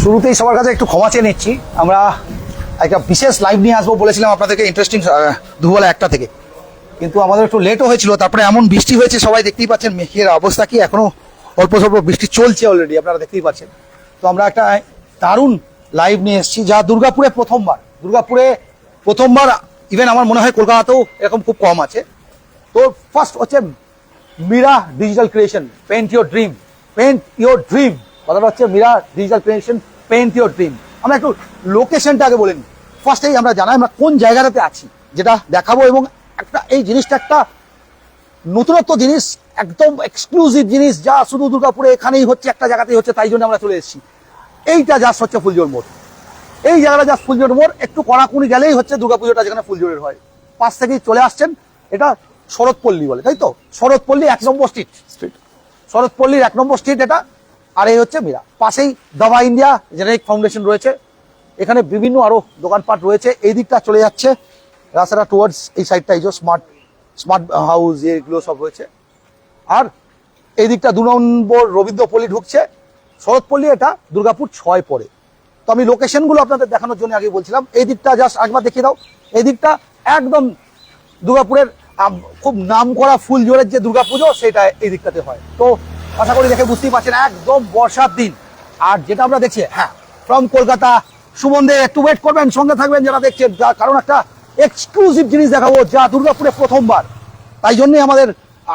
শুরুতেই সবার কাছে একটু ক্ষমা চেয়ে নিচ্ছি, আমরা একটা বিশেষ লাইভ নিয়ে আসবো বলেছিলাম আপনাদেরকে, ইন্টারেস্টিং দুপুরবেলা 1টা থেকে, কিন্তু আমাদের একটু লেটও হয়েছিল। তারপরে এমন বৃষ্টি হয়েছে, সবাই দেখতেই পাচ্ছেন মেঘের অবস্থা কি, এখনো অল্প স্বল্প বৃষ্টি চলছে অলরেডি, আপনারা দেখতেই পাচ্ছেন। তো আমরা একটা দারুণ লাইভ নিয়ে এসেছি, যা দুর্গাপুরে প্রথমবার, ইভেন আমার মনে হয় কলকাতাতেও এরকম খুব কম আছে। তো ফার্স্ট হচ্ছে Meera digital creation, paint your dream, কথাটা হচ্ছে Meera digital creation, paint your dream. আমরা একটু লোকেশনটা আগে বলে নিই। ফার্স্টেই আমরা জানাই আমরা কোন জায়গাটাতে আছি, যেটা দেখাবো, এবং একটা এই জিনিসটা একটা নতুনত্ব জিনিস, একদম এক্সক্লুসিভ জিনিস, যা শুধু দুর্গাপুরে এখানেই হচ্ছে, একটা জায়গাতেই হচ্ছে, তাই জন্য আমরা চলে এসেছি। এইটা জাস্ট হচ্ছে ফুলজোর মোড়, এই জায়গাটা জাস্ট ফুলজোর মোড়, একটু কড়াকুড়ি গেলেই হচ্ছে দুর্গাপুজোটা যেখানে ফুলজোরের হয়। পাশ থেকেই চলে আসছেন, এটা শরৎপল্লী বলে, তাই তো? শরৎপল্লী 1 নম্বর স্ট্রিট, শরৎপল্লীর 1 নম্বর স্ট্রিট এটা। আর এই হচ্ছে মীরা, পাশেই দাবা ইন্ডিয়া জেনেরিক ফাউন্ডেশন রয়েছে, এখানে বিভিন্ন আরো দোকানপাট রয়েছে। এই দিকটা চলে যাচ্ছে রাস্তাটা টুয়ার্ডস এই সাইডটা, এই যে স্মার্ট হাউস এগুলো সব রয়েছে। আর এই দিকটা 2 নম্বর রবীন্দ্রপল্লী ঢুকছে, শরৎপল্লী এটা দুর্গাপুর 6 পরে। তো আমি লোকেশনগুলো আপনাদের দেখানোর জন্য আগে বলছিলাম, এই দিকটা জাস্ট একবার দেখিয়ে দাও। এই দিকটা একদম দুর্গাপুরের খুব নাম করা ফুলজোরের যে দুর্গাপুজো, সেটা এই দিকটাতে হয়। তো আশা করি দেখে বুঝতেই পারছেন, একদম বর্ষার দিন। আর যেটা আমরা দেখছি, হ্যাঁ, ফ্রম কলকাতা, সুমন দে একটু ওয়েট করবেন, সঙ্গে থাকবেন যারা দেখছেন, কারণ একটা এক্সক্লুসিভ জিনিস দেখাবো, যা দুর্গাপুরে প্রথমবার। তাই জন্যই আমাদের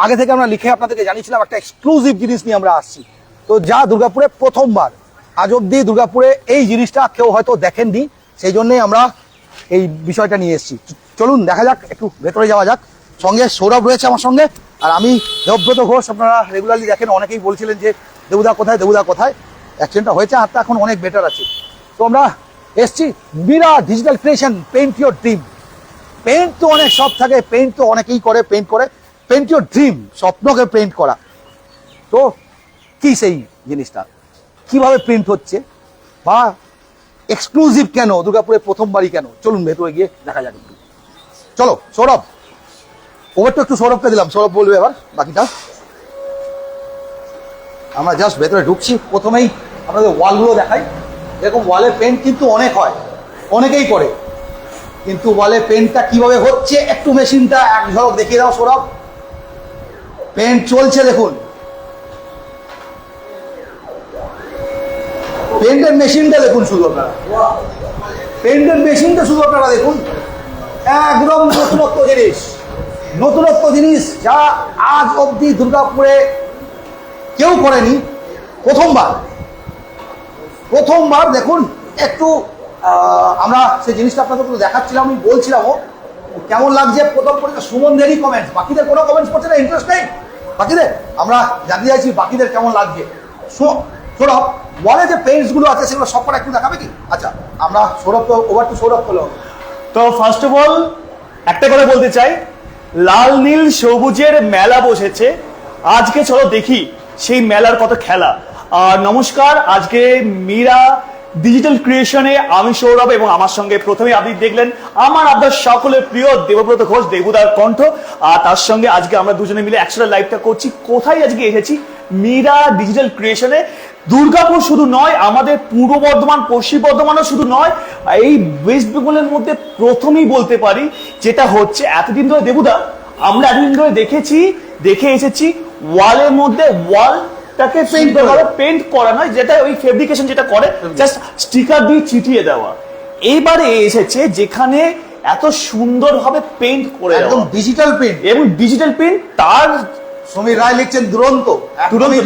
আগে থেকে আমরা লিখে আপনাদেরকে জানিয়েছিলাম একটা এক্সক্লুসিভ জিনিস নিয়ে আমরা আসছি। তো যা দুর্গাপুরে প্রথমবার, আজ অব্দি দুর্গাপুরে এই জিনিসটা কেউ হয়তো দেখেননি, সেই জন্যই আমরা এই বিষয়টা নিয়ে এসেছি। চলুন দেখা যাক, একটু ভেতরে যাওয়া যাক। সঙ্গে সৌরভ রয়েছে আমার সঙ্গে, আর আমি দেবব্রত ঘোষ। আপনারা রেগুলারলি দেখেন, অনেকেই বলছিলেন যে দেবুদা কোথায়। অ্যাক্সিডেন্টটা হয়েছে, হাতটা এখন অনেক বেটার আছে। তো আমরা এসছি Meera digital creation, paint your dream. Paint তো অনেক সব থাকে, পেইন্ট তো অনেকেই পেইন্ট ইউর ড্রিম, স্বপ্নকে পেইন্ট করা। তো কি সেই জিনিসটা, কিভাবে প্রিন্ট হচ্ছে, বা এক্সক্লুসিভ কেন, দুর্গাপুরে প্রথমবারই কেন, চলুন ভেতরে গিয়ে দেখা যাক একটু। চলো সৌরভ, ওভারটা একটু সৌরভকে দিলাম, সৌরভ বলবে এবার বাকিটা। আমরা জাস্ট ভেতরে ঢুকছি, প্রথমেই আপনাদের ওয়ালগুলো দেখাই। এরকম ওয়ালে পেন্ট কিন্তু অনেক হয়, অনেকেই করে, কিন্তু ওয়ালে পেন্টটা কিভাবে হচ্ছে একটু মেশিনটা এক ঝলক দেখিয়ে দাও সৌরভ। পেন্ট চলছে দেখুন, পেন্টের মেশিনটা দেখুন, শুধু আপনারা পেন্টের মেশিনটা শুধু আপনারা দেখুন, একদম নতুনত্ব জিনিস, যা আজ অব্দি দুর্গাপুরে কেউ করেনি, প্রথমবার দেখুন। একটু আমরা সেই জিনিসটা আপনাদের দেখাচ্ছিলাম, আমি বলছিলামও কেমন লাগছে। প্রথম সুমনদেরই কমেন্টস, বাকিদের কোনো কমেন্টস করছে না, ইন্টারেস্ট নেই বাকিদের। আমরা জানতে চাইছি বাকিদের কেমন লাগছে। সৌরভ, ওয়ালে যে পেইন্টস গুলো আছে সেগুলো সব কটা একটু দেখাবে কি? আচ্ছা, আমরা সৌরভ তো ওভার টু সৌরভ হলো। তো ফার্স্ট অফ অল একটা কথা বলতে চাই, লাল নীল সবুজের মেলা বসেছে আজকে, চলো দেখি সেই মেলার কত খেলা। আর নমস্কার, আজকে মীরা ডিজিটাল ক্রিয়েশনে আমি সৌরভ, এবং আমার সঙ্গে প্রথমে আপনি দেখলেন আমার আপনার সকলের প্রিয় দেবব্রত ঘোষ, দেবুদার কণ্ঠ। আর তার সঙ্গে আজকে আমরা দুজনে মিলে একসাথে লাইভটা করছি। কোথায় আজকে এসেছি? মীরা ডিজিটাল ক্রিয়েশনে। দুর্গাপুর শুধু নয়, আমাদের পূর্ব বর্ধমান, পশ্চিম বর্ধমানও শুধু নয়, এই ওয়েস্ট বেঙ্গলের মধ্যে প্রথমেই বলতে পারি, যেটা হচ্ছে এতদিন ধরে দেবুদা আমরা এতদিন ধরে দেখে এসেছি ওয়ালের মধ্যে, ওয়ালটাকে পেইন্ট করা নয়, যেটা ওই ফেব্রিকেশন যেটা করে, জাস্ট স্টিকার দিয়ে চিটিয়ে দেওয়া। এইবারে এসেছে যেখানে এত সুন্দরভাবে পেইন্ট করে, একদম ডিজিটাল পেইন্ট। তার সমীর রায় লিখছেন দুরন্ত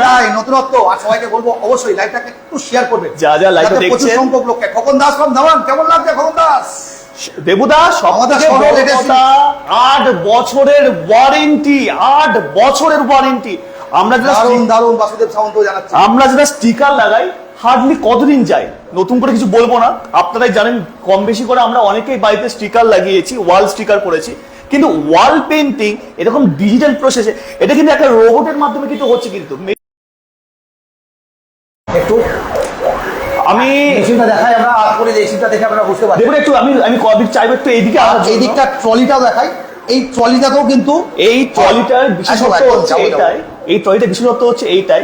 রায়, নতুনত্ব। আর সবাইকে বলবো অবশ্যই লাইভটাকে একটু শেয়ার করবেন, যা লাইভটা দেখছেন প্রচুর সংখ্যক লোককে। খোকন দাস ফ্রম ধামান, কেমন লাগছে খোকন দাস? দেবুদা, আমাদের 8 বছরের ওয়ারেন্টি, 8 বছরের ওয়ারেন্টি। আমরা দারুণ বাসুদেব সামন্ত জানাচ্ছি, আমরা যেটা স্টিকার লাগাই হার্ডলি কতদিন যায়, নতুন করে কিছু বলবো না, আপনারাই জানেন। কম বেশি করে আমরা অনেকেই বাড়িতে স্টিকার লাগিয়েছি, ওয়াল স্টিকার করেছি, কিন্তু ওয়াল পেইন্টিং এরকম ডিজিটাল প্রসেসে, এটা কিন্তু একটা রোবটের মাধ্যমে কিন্তু হচ্ছে। কিন্তু একটু আমি মেশিনটা দেখাই, আমরা আর করে যে মেশিনটা দেখে আপনারা বুঝতে পারবেন। দেখুন একটু, আমি কদিক চাইবো একটু এইদিকে, এই দিকটা ট্রলিটাও দেখাই। এই ট্রলিটাতেও কিন্তু এই ট্রলিটার বিশেষত্ব একদম, হচ্ছে যাবো, এইটাই, এই ট্রলিটার বিশেষত্ব হচ্ছে এইটাই,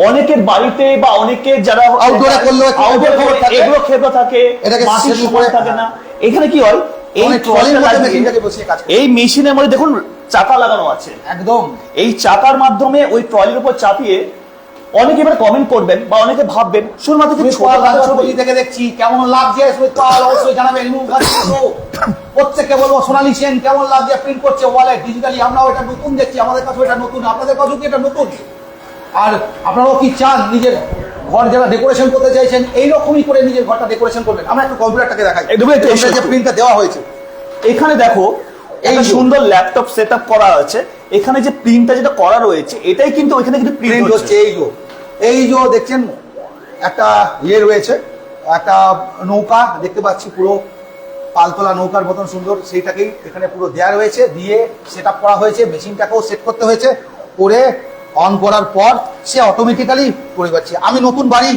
অনেকের বাড়িতে বা অনেকের যারা Outdoor-এ করলেও একটু outdoor ক্ষেপণ থাকে। এগুলো ক্ষেপণ থাকে, এটাকে মাটির settle সমান করে- থাকে না। এখানে কি হয়, এই অনেক ট্রলিটা ট্রলির মধ্যে লাগিয়ে- মেশিনটাকে বসিয়ে কাজ করে। এই মেশিনের মধ্যে দেখুন চাকা লাগানো আছে, একদম এই চাকার মাধ্যমে ওই ট্রলির উপর চাপিয়ে অনেকে এবার কমেন্ট করবেন বা অনেকে ভাববেন শুধুমাত্র যে তুমি ছোট খাটো ছবি। ছবি থেকে দেখছি কেমন লাগছে সুমিতপাল অবশ্যই জানাবেন। প্রত্যেককে বলবো সোনালী সেন কেমন লাগছে প্রিন্ট করছে ওয়ালে ডিজিটালি, আমরাও এটা নতুন দেখছি, আমাদের কাছেও এটা নতুন, আপনাদের কাছেও কি এটা নতুন? আর আপনারাও কি চান নিজের ঘর যারা ডেকোরেশন করতে চাইছেন এইরকমই করে নিজের ঘরটা ডেকোরেশন করবেন? আমরা একটু কম্পিউটারটাকে দেখাই, একদম একটু আমরা যে প্রিন্টটা দেওয়া হয়েছে। এখানে দেখো এই একটা যে- সুন্দর ল্যাপটপ সেট আপ করা আছে, এখানে যে প্রিন্টটা যেটা করা রয়েছে এটাই কিন্তু ওইখানে কিন্তু প্রিন্ট প্রিন্ট হচ্ছে এই যে দেখছেন একটা ইয়ে রয়েছে, একটা নৌকা দেখতে পাচ্ছি, পুরো পালতোলা নৌকার মতন সুন্দর, সেইটাকেই এখানে পুরো দেয়া রয়েছে, দিয়ে সেট আপ করা হয়েছে, মেশিনটাকেও সেট করতে হয়েছে, করে অন করার পর সে অটোমেটিক্যালি করে পাচ্ছে। আমি নতুন বাড়ি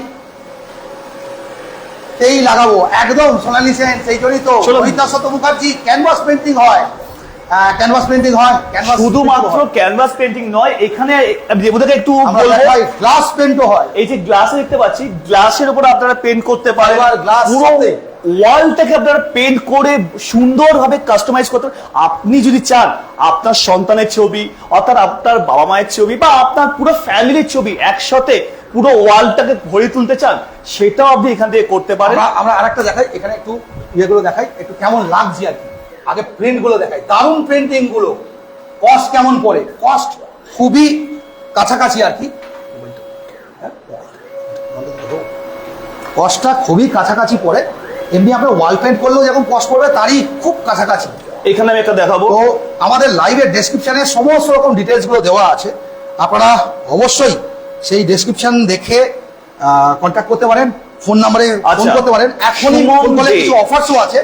এই লাগাবো একদম সোনালী সেন, সেই জন্যই তো চলো। রোহিত দাস মুখার্জি ক্যানভাস পেন্টিং হয়, ক্যানভাস পেন্টিং হয়, ক্যানভাস শুধুমাত্র ক্যানভাস পেন্টিং নয়, এখানে ওদেরকে একটু বলবো, গ্লাস পেন্টও হয়। এই যে গ্লাসে দেখতে পাচ্ছি, গ্লাসের উপর আপনারা পেন্ট করতে পারেন, এবার glass পুরো সাথে। ওয়ালটাকে আপনারা পেন্ট করে সুন্দরভাবে কাস্টমাইজ করতে পারেন। আপনি যদি চান আপনার সন্তানের ছবি, অর্থাৎ আপনার বাবা মায়ের ছবি বা আপনার পুরো ফ্যামিলির ছবি একসাথে পুরো ওয়ালটাকে ভরে তুলতে চান, সেটাও আপনি এখান থেকে করতে পারেন। আমরা আরেকটা দেখাই, এখানে একটু ইয়েগুলো দেখাই, একটু কেমন লাগছে আর কি। আগে প্রিন্ট গুলো দেখাই, দারুণ প্রিন্টিং গুলো, কস্ট কেমন পড়ে, কস্ট খুবই কাছাকাছি আর কি, কস্টটা খুবই কাছাকাছি পড়ে। এমনি আপনার ওয়াল পেন্ট করলেও যেরকম কস্ট পড়বে তারই খুব কাছাকাছি। এখানে আমি একটা দেখাবো, তো আমাদের লাইভের ডেসক্রিপশনে সমস্ত রকম ডিটেলস গুলো দেওয়া আছে, আপনারা অবশ্যই সেই ডেসক্রিপশন দেখে কন্ট্যাক্ট করতে পারেন, ফোন নাম্বারে ফোন আচ্ছা। করতে পারেন। এখনই সুমন ফোন করলে দে। কিছু অফার্সও আছে,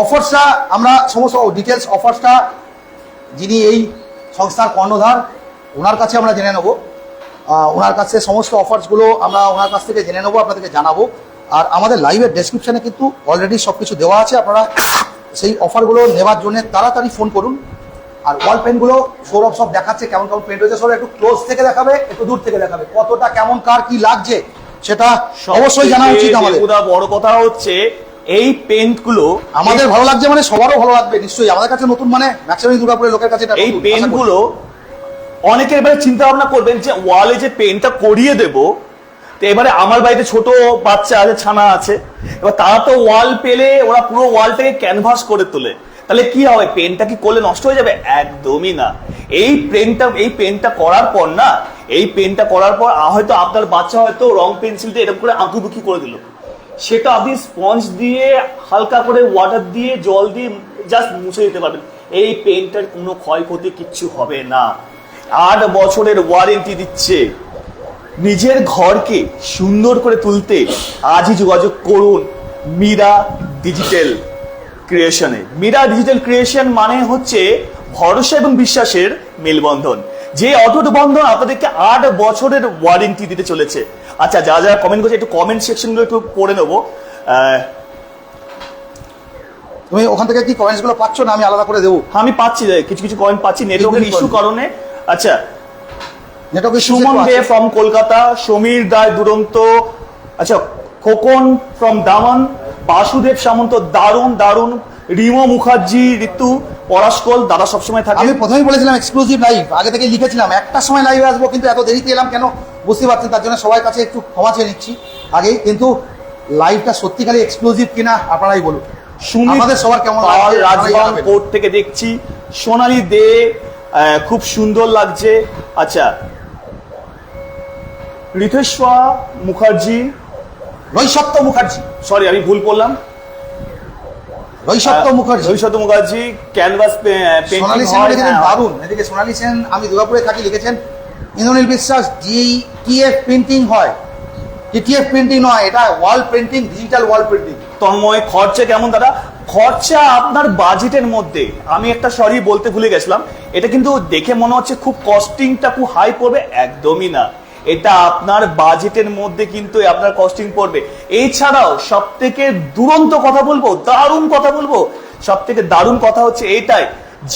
অফার্সটা আমরা সমস্ত ডিটেলস অফার্সটা যিনি এই সংস্থার কর্ণধার ওনার কাছে আমরা জেনে নেবো, ওনার কাছে সমস্ত অফার্সগুলো আমরা ওনার কাছ থেকে জেনে নেবো, আপনাদেরকে জানাবো। আর আমাদের লাইভের ডেসক্রিপশনে কিন্তু অলরেডি সব কিছু দেওয়া আছে, আপনারা সেই অফারগুলো নেওয়ার জন্য তাড়াতাড়ি ফোন করুন। আর ওয়াল পেন্টগুলো সৌরভ সব দেখাচ্ছে কেমন কেমন পেন্ট হয়েছে, সৌরভ একটু ক্লোজ থেকে দেখাবে, একটু দূর থেকে দেখাবে, কতটা কেমন কার কি লাগছে সেটা অবশ্যই জানা উচিত আমাদের। সবথেকে বড় কথা হচ্ছে এই পেন্ট গুলো আমাদের ভালো লাগছে মানে সবারও ভালো লাগবে নিশ্চয়ই, আমাদের কাছে নতুন মানে ম্যাক্সিমাম দুর্গাপুরের লোকের কাছে এটা এই নতুন, পেন আশা করি। গুলো অনেকের এবারে চিন্তা ভাবনা করবেন যে ওয়ালে যে পেনটা করিয়ে দেব, তো এবারে আমার বাড়িতে ছোট বাচ্চা আছে, ছানা আছে, এবার তারা তো ওয়াল পেলে ওরা পুরো ওয়ালটাকে ক্যানভাস করে তোলে, তাহলে কি হবে, পেনটা কি করলে নষ্ট হয়ে যাবে? একদমই না। এই পেনটা করার পর না, এই পেনটা করার পর হয়তো আপনার বাচ্চা হয়তো রং পেন্সিল দিয়ে এরকম করে আঁকুবুকি করে দিল, সেটা আপনি স্পঞ্জ দিয়ে হালকা করে ওয়াটার দিয়ে জল দিয়ে জাস্ট মুছে দিতে পারবেন। এই পেনটার কোনো ক্ষয়ক্ষতি কিচ্ছু হবে না। 8 বছরের ওয়ারেন্টি দিচ্ছে। নিজের ঘরকে সুন্দর করে তুলতে আজই যোগাযোগ করুন মীরা ডিজিটাল ক্রিয়েশনে। মীরা ডিজিটাল ক্রিয়েশন মানে হচ্ছে ভরসা এবং বিশ্বাসের মেলবন্ধন, যে অটুট বন্ধন আপনাদেরকে 8 বছরের ওয়ারেন্টি দিতে চলেছে। আচ্ছা, যারা যারা কমেন্ট করছে একটু কমেন্ট সেকশনগুলো একটু পড়ে নেবো। তুমি ওখান থেকে কি কমেন্টস গুলো পাচ্ছ না আমি আলাদা করে দেবো? আমি পাচ্ছি, কিছু কিছু কমেন্ট পাচ্ছি নেটওয়ার্কের ইস্যু কারণে। আচ্ছা, নেটওয়ার্ক সুমন দে ফ্রম কলকাতা, সমীর দায় দুরন্ত, আচ্ছা খোকন ফ্রম দামন, বাসুদেব সামন্ত দারুণ দারুণ, রিমো মুখার্জি, ঋতু পরাশকল, দাদা সবসময় থাকে। আমি প্রথমেই বলেছিলাম এক্সক্লুসিভ লাইভ, আগে থেকে লিখেছিলাম একটা সময় লাইভে আসবো, কিন্তু এত দেরিতে এলাম কেন বুঝতে পারছেন, তার জন্য সবার কাছে একটু ক্ষমা চেয়ে নিচ্ছি আগেই। কিন্তু লাইভটা সত্যিকারই এক্সক্লুসিভ কিনা আপনারাই বলুন, আমাদের সবার কেমন লাগছে রাজবাং কোর্ট থেকে দেখছি, সোনালী দে খুব সুন্দর লাগছে। আচ্ছা, ঋতেশ্বর মুখার্জি, রৈসত্য মুখার্জি, সরি আমি ভুল করলাম, রৈসত্য মুখার্জি, রৈসত্য মুখার্জি ক্যানভাস সোনালী সেন লিখেছেন দারুণ। এদিকে সোনালী সেন আমি দুর্গাপুরে থাকি লিখেছেন, ইন্দ্রনীল বিশ্বাস টিএফ প্রিন্টিং হয়, টিটিএফ প্রিন্টিং নয়, এটা ওয়াল প্রিন্টিং, ডিজিটাল ওয়াল প্রিন্টিং। তন্ময় খরচা কেমন দাদা? খরচা আপনার বাজেটের মধ্যে, আমি একটা সরি বলতে ভুলে গেছিলাম, এটা কিন্তু দেখে মনে হচ্ছে খুব কস্টিংটা খুব হাই পড়বে, একদমই না। এটা আপনার বাজেটের মধ্যে কিন্তু আপনার কস্টিং পড়বে। এছাড়াও সব থেকে দুরন্ত কথা বলবো, দারুণ কথা বলবো, সব থেকে দারুণ কথা হচ্ছে এটাই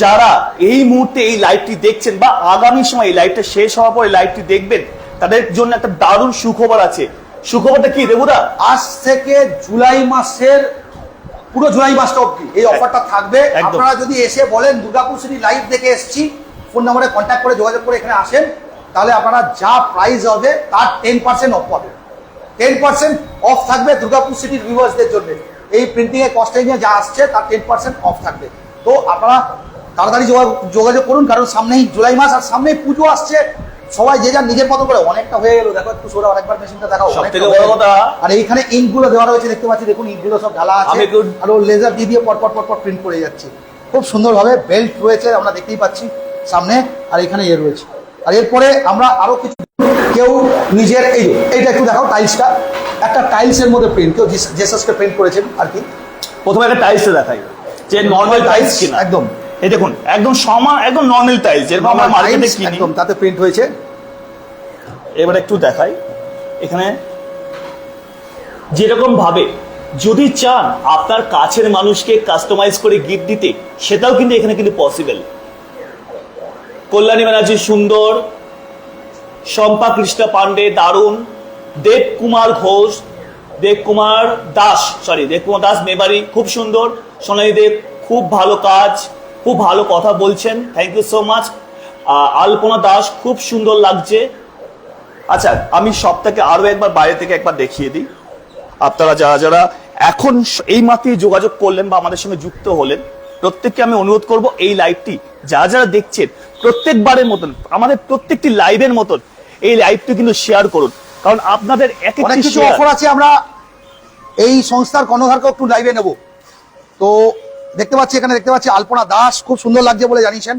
যারা এই মুহূর্তে এই লাইভটি দেখছেন বা আগামী সময় এই লাইভটা শেষ হওয়ার পরে লাইভটি দেখবেন, তাদের জন্য একটা দারুণ সুখবর আছে। সুখবরটা কি দেবুদা? আজ থেকে জুলাই মাসের পুরো জুলাই মাসটা অবধি এই অফারটা থাকবে। একদম। আপনারা যদি এসে বলেন দুর্গাপুর সিটি লাইভ দেখে এসেছি, ফোন নম্বরে কন্ট্যাক্ট করে যোগাযোগ করে এখানে আসেন, তাহলে আপনারা যা প্রাইস হবে তার 10% অফ পাবেন। 10% অফ থাকবে দুর্গাপুর সিটির ভিউয়ার্সদের জন্য। এই প্রিন্টিং এর কস্টিং এ যা আসছে তার 10% অফ থাকবে। তো আপনারা তাড়াতাড়ি যোগাযোগ করুন, কারণ সামনেই জুলাই মাস আর সামনেই পুজো আসছে। সবাই যে যার নিজের মতো করে, অনেকটা হয়ে গেল দেখো, একটু সোরা অনেকবার মেশিনটা দেখাও। সবথেকে বড় কথা, আর এইখানে ইঙ্ক গুলো দেওয়া রয়েছে, দেখতে পাচ্ছি, দেখুন ইঙ্ক গুলো সব ঢালা আছে, আর ও লেজার দিয়ে দিয়ে পট প্রিন্ট করে যাচ্ছে খুব সুন্দরভাবে। বেল্ট রয়েছে আমরা দেখতেই পাচ্ছি সামনে, আর এখানে ইয়ে রয়েছে। আর এরপরে আমরা আরো কিছু, কেউ নিজের এইটা একটু দেখাও, টাইলসটা একটা টাইলসের মধ্যে প্রিন্ট, কেউ জেসাসকে প্রিন্ট করেছেন আর কি। প্রথমে একটা টাইলসটা দেখাই, যে নরমাল টাইলস কিনা, একদম এই দেখুন একদম একদম নরমাল টাইলস যেরকম আমরা মার্কেটে কিনি, একদম তাতে প্রিন্ট হয়েছে। এবার একটু দেখাই, এখানে যেরকম ভাবে যদি চান আপনার কাছের মানুষকে কাস্টমাইজ করে গিফট দিতে, সেটাও কিন্তু এখানে কিন্তু পসিবল। কল্যাণী ব্যানার্জি সুন্দর, শম্পা কৃষ্ণ পান্ডে দারুণ, দেবকুমার ঘোষ, দেবকুমার দাস মেবারি খুব সুন্দর, সোনালী দেব খুব ভালো কাজ, খুব ভালো কথা বলছেন, থ্যাংক ইউ সো মাচ। আলপনা দাস খুব সুন্দর লাগছে। আচ্ছা, আমি সবটাকে আরো একবার বাইরে থেকে একবার দেখিয়ে দিই। আপনারা যারা যারা এখন এই মাত্রই যোগাযোগ করলেন বা আমাদের সঙ্গে যুক্ত হলেন, প্রত্যেককে আমি অনুরোধ করব এই লাইভটি যারা যারা দেখছেন প্রত্যেকবারের মতন, আমাদের প্রত্যেকটি লাইভের মতন এই লাইভটি কিন্তু শেয়ার করুন, কারণ আপনাদের অনেক কিছু অফার আছে। আমরা এই সংস্থার কর্ণধারকে একটু লাইভে নেব। তো দেখতে পাচ্ছি, এখানে দেখতে পাচ্ছি আলপনা দাস খুব সুন্দর লাগছে বলে জানিয়েছেন,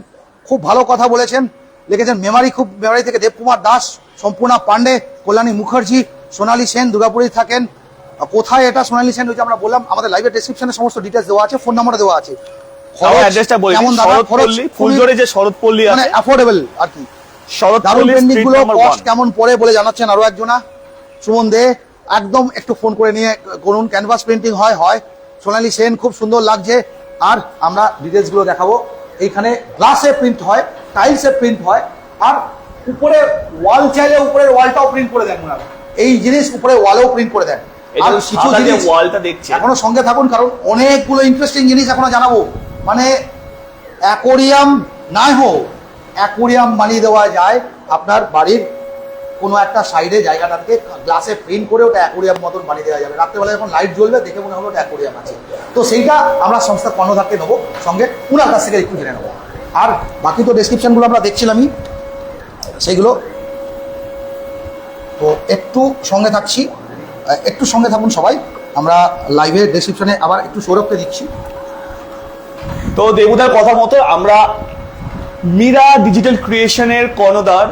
খুব ভালো কথা বলেছেন, লিখেছেন মেমারি থেকে দেবকুমার দাস, সম্পূর্ণা পান্ডে, কল্যাণী মুখার্জি, সোনালী সেন দুর্গাপুরে থাকেন। কোথায় এটা সোনালী সেন হয়েছে আমরা বললাম, আমাদের লাইভের ডেসক্রিপশনে সমস্ত ডিটেলস দেওয়া আছে, ফোন নাম্বার দেওয়া আছে। কেমন দাদা, ফুলজোরে যে শরৎপল্লী মানে আছে, অ্যাফোর্ডেবল আর কি। শরৎপল্লী পেন্ডিং গুলো স্ট্রিট কস্ট কেমন পড়ে বলে জানাচ্ছেন আরো একজনা, সুমন দে, একদম একটু ফোন করে নিয়ে করুন। ক্যানভাস প্রিন্টিং হয়। সোনালী সেন খুব সুন্দর লাগছে। আর আমরা ডিটেলস গুলো দেখাবো। এইখানে গ্লাসে প্রিন্ট হয়, টাইলসে প্রিন্ট হয়, আর উপরে ওয়াল চাইলে উপরের ওয়ালটাও প্রিন্ট করে দেন ওনারা। এই জিনিস উপরে ওয়ালেও প্রিন্ট করে দেন। আর কিছু জিনিস ওয়ালটা দেখছি, এখনো সঙ্গে থাকুন, কারণ অনেকগুলো ইন্টারেস্টিং জিনিস এখনো জানাবো। মানে অ্যাকোরিয়াম নাই হোক, অ্যাকোরিয়াম বানিয়ে দেওয়া যায় আপনার বাড়ির কোনো একটা সাইডে জায়গাটাকে গ্লাসে প্রিন্ট করে ওটা অ্যাকোরিয়াম মতন বানিয়ে দেওয়া যাবে। রাত্রেবেলা যখন লাইট জ্বলবে দেখে মনে হবে ওটা অ্যাকোরিয়াম আছে। তো সেইটা আমরা সংস্থার কর্ণধারকে নেবো সঙ্গে, উনার কাছ থেকে একটু জেনে নেবো। আর বাকি তো ডেসক্রিপশনগুলো আমরা দেখছিলামই সেইগুলো। তো একটু সঙ্গে থাকছি, একটু সঙ্গে থাকুন সবাই। আমরা লাইভের ডেসক্রিপশনে আবার একটু সৌরভকে দিচ্ছি। তো দেবুদার কথা মতো আমরা মীরা ডিজিটাল ক্রিয়েশনের কর্ণধার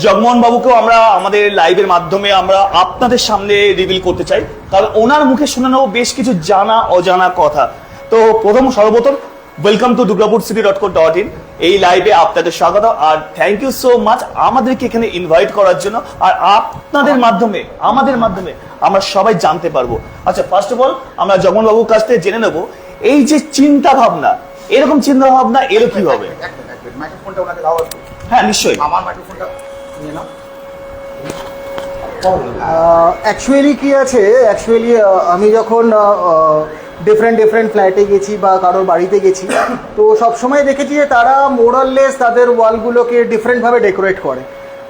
জগমোহন বাবুকেও আমরা আমাদের লাইভের মাধ্যমে আমরা আপনাদের সামনে রিভিল করতে চাই, কারণ ওনার মুখে শুনে নেবো বেশ কিছু জানা অজানা কথা। তো সর্বপ্রথম ওয়েলকাম টু durgapurcity.co.in। এই লাইভে আপনাদের স্বাগত, আর থ্যাংক ইউ সো মাচ আমাদেরকে এখানে ইনভাইট করার জন্য। আর আপনাদের মাধ্যমে, আমাদের মাধ্যমে আমরা সবাই জানতে পারবো। আচ্ছা, ফার্স্ট অফ অল আমরা জগমোহন বাবুর কাছ থেকে জেনে নেবো এই যে চিন্তা ভাবনা, এরকম চিন্তা ভাবনা এলো কিভাবে? মাইক্রোফোনটা ওনাকে দাও। হ্যাঁ, নিশ্চয়ই। আমার মাইক্রোফোনটা নিয়ে নাও। অ্যাকচুয়ালি কি আছে, আমি যখন ডিফারেন্ট ফ্ল্যাটে গেছি বা কারোর বাড়িতে গেছি, তো সবসময় দেখেছি যে তারা মোরাললেস তাদের ওয়ালগুলোকে ডিফারেন্টভাবে ডেকোরেট করে।